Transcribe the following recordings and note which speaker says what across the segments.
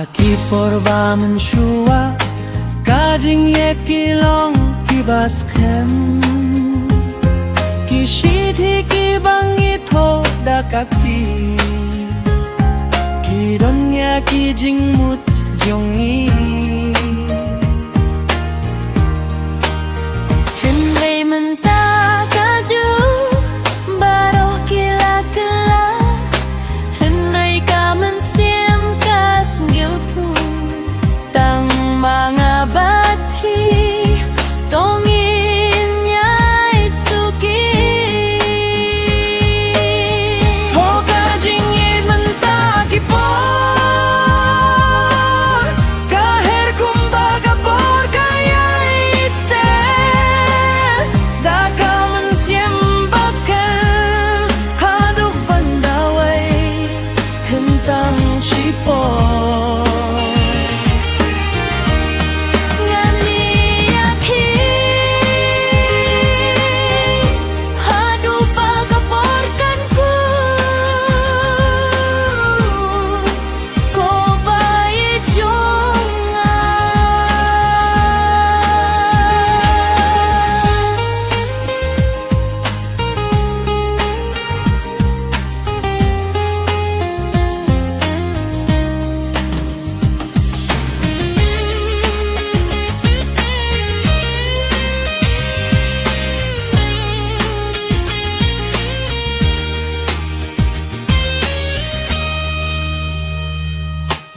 Speaker 1: Haki porba menshua Kajing yet kilong kibaskem Kishiti kibangit ho dakakti Kidonya kijing mut jongi
Speaker 2: Henry mentah kaju baroh kila kela Henry kamen siam kas ngilpu tang mga bathi tongin nyai suki
Speaker 1: Ho kajing yet mentah kipor Kaher kumbaga por kaya itster Dakaman siem baskem Haduk bandaway hentang shipor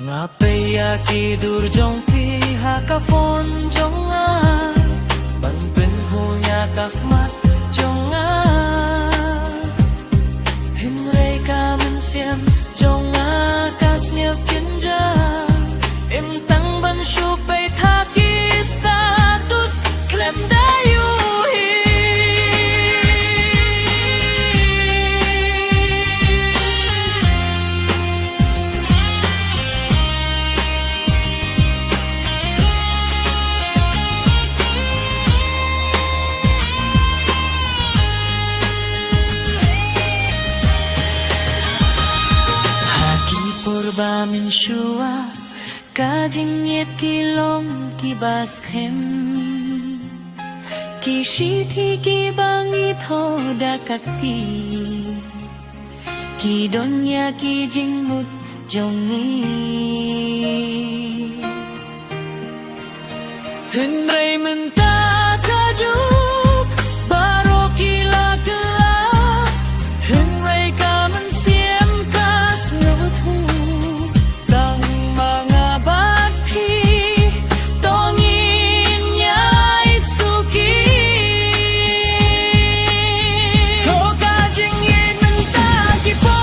Speaker 1: Ngapaya kidur jong piha ka phone jong a Ban pen huya kakmat jong a Hinray ka man siyam jong a kas nyap kinja Im tang ban syupay thaki status klem dayu Porba min shua Kajing yet kilong kibaskem Kishiti kibangit ho dakakti Kidonya kijing mut jongi Henry mentah kajuk baro kila kela Henry kamen siem kas ngebutu Dang mga bathi tongin nyai suki Ho kajing yin mentah kipor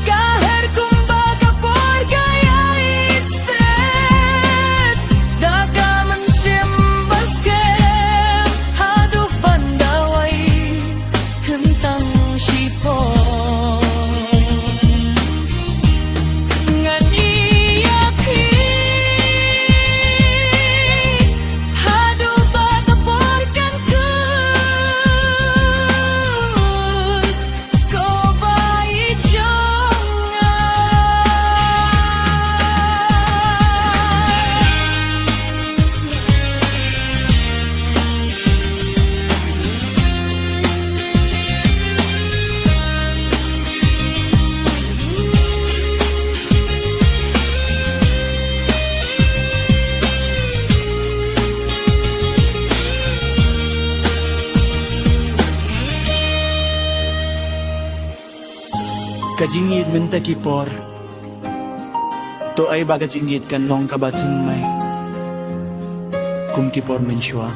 Speaker 1: Kaher kumbaga por kaya itster Dakaman siem baskem Haduh bandaway hentang shipor Ngan iyapi Haduh bataporkan kun Ko bayi jongan
Speaker 3: Kajingid minta kipor To ay baga jingid kan long kabatin may Kum kipor men shua